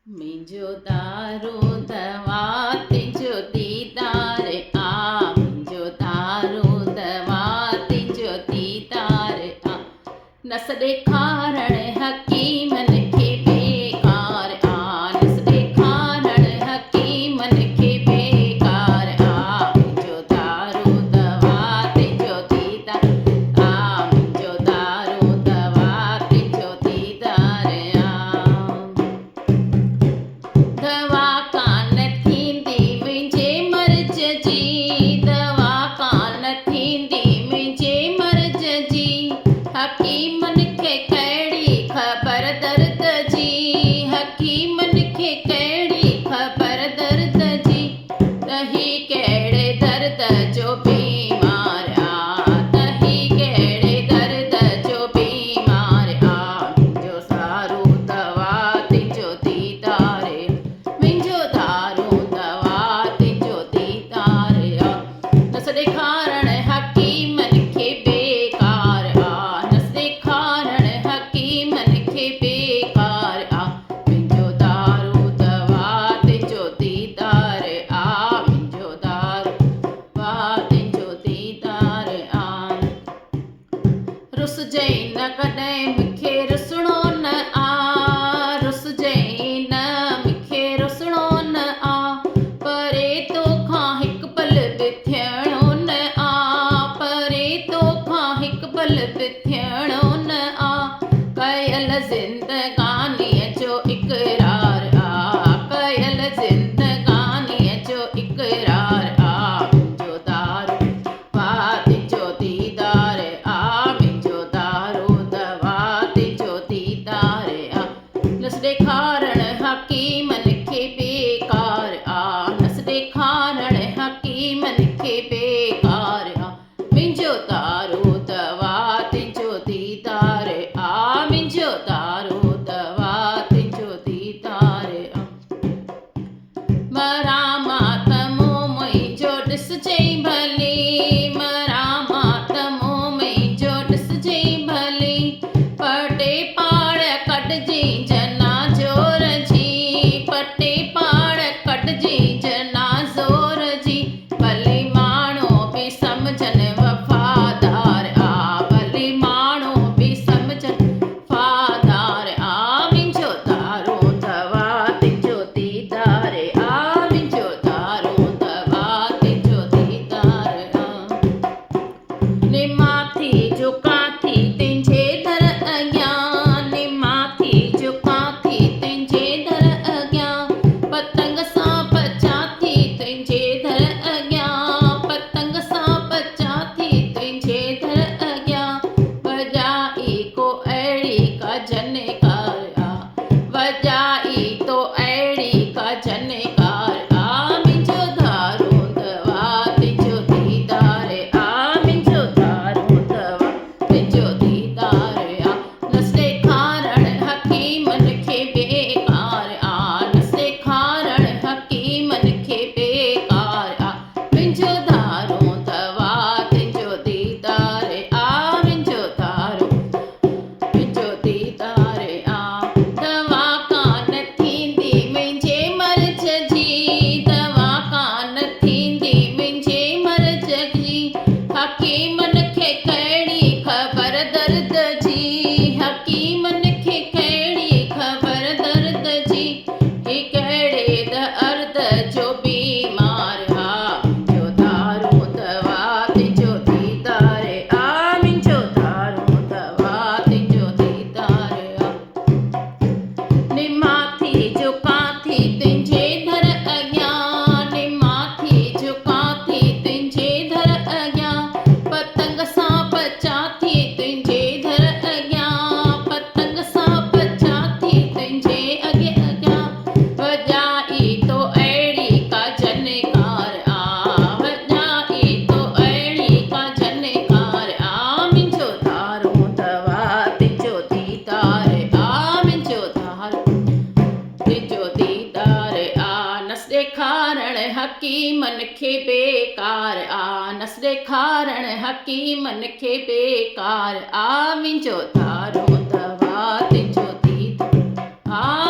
मुंहिंजो दारू दवा तुंहिंजो दीदार मुंहिंजो दारू दवा तुंहिंजो दीदार नस ॾेखारण हकीमन खे बेकार नस ॾेखारण हकीमन खे बेकार मुंहिंजो दारू दवा तुंहिंजो दीदार मुंहिंजो दारू दवा तुंहिंजो दीदार दवा कान थींदी मुंहिंजे मर्ज़ जी दवा कान थींदी मुंहिंजे मर्ज़ जी हकीमन खे कहिड़ी ख़बर दर्द जी हकीमन खे कहिड़ी ख़बर दर्द जी त ही कहिड़े दर्द जो बीमार ही कहिड़े दर्द जो बीमार मुंहिंजो दारू दवा तुंहिंजो दीदार मुंहिंजो दारू दवा तुंहिंजो दीदार नस ॾेखारण हकीमन खे बेकार नस ॾेखारण हकीमन खे बेकार मुंहिंजो दारू दवा तुंहिंजो दीदार मुंहिंजो दारू दवा तुंहिंजो दीदार रुसजई न कॾहिं मूंखे रुसणो न रुसजई न मूंखे रुसणो न परे तोखां हिकु पल बि थियणो न परे तोखां हिकु पल बि थियणो न कयल ज़िंदगानीअ जो इक़रार कयल ज़िंदगानीअ जो इक़रार मुंहिंजो दारू दवा तुंहिंजो दीदार मुंहिंजो दारू दवा तुंहिंजो दीदार नस ॾेखारण हकीमन खे बेकार नस ॾेखारण हकीमन खे बेकार मुंहिंजो दारू दवा तुंहिंजो दीदार मुंहिंजो दारू दवा तुंहिंजो दीदार मरां मां त मूं मुंहिंजो ॾिसजई भली मरां मां त मूं मुंहिंजो ॾिसजई भली पटे पाड़ कढिजी जना ज़ोर जी पटे पाड़ कढिजी जना ज़ोर जी भली माण्हू बि सम्झनि वफ़ादार भली माण्हू बि सम्झनि वफ़ादार मुंहिंजो दारू दवा तुंहिंजो दीदार मुंहिंजो दारू दवा तुंहिंजो दीदार निमाथी झुकां थी तुंहिंजे दर अॻियां निमाथी झुकां थी तुंहिंजे दर अॻियां पतंग सां बचा थी तुंहिंजे दर अॻियां पतंग सां बचा थी तुंहिंजे दर अॻियां वॼाई को अहिड़ी का जनकार वॼाई तो अहिड़ी का जनकार मुंहिंजो दारू दवा तुंहिंजो दीदार मुंहिंजो दारू दवा तुंहिंजो दीदार नस ॾेखारण हकीमन खे बेकार नस ॾेखारण हकीमन खे बेकार मुंहिंजो दारू दवा तुंहिंजो दीदार मुंहिंजो दारू तुंहिंजो दीदार दवा कान थींदी मुंहिंजे मर्ज़ जी दवा कान थींदी मुंहिंजे मर्ज़ जी हकीमन खे कहिड़ी ख़बर दर्द जी हकीमन खे कहिड़ी ख़बर दर्द जी ही कहिड़े दर्द जो बीमार मुंहिंजो दारू दवा तुंहिंजो दीदार मुंहिंजो दारू दवा तुंहिंजो दीदार निमाथी झुकां थी तुंहिंजे दर अॻियां निमाथी झुकां थी तुंहिंजे दर अॻियां पतंग सां बचा थी तुंहिंजे दर अॻियां पतंग सां बचा थी तुंहिंजे अॻियां वॼाई तो अहिड़ी का जनकार वॼाई तो अहिड़ी का जनकार मुंहिंजो दारू दवा तुंहिंजो दीदार मुंहिंजो दारू तुंहिंजो दीदार नस ॾेखारण हकीमन खे बेकार नस ॾेखारण हकीमन खे बेकार मुंहिंजो दारू दवा तुंहिंजो दीदार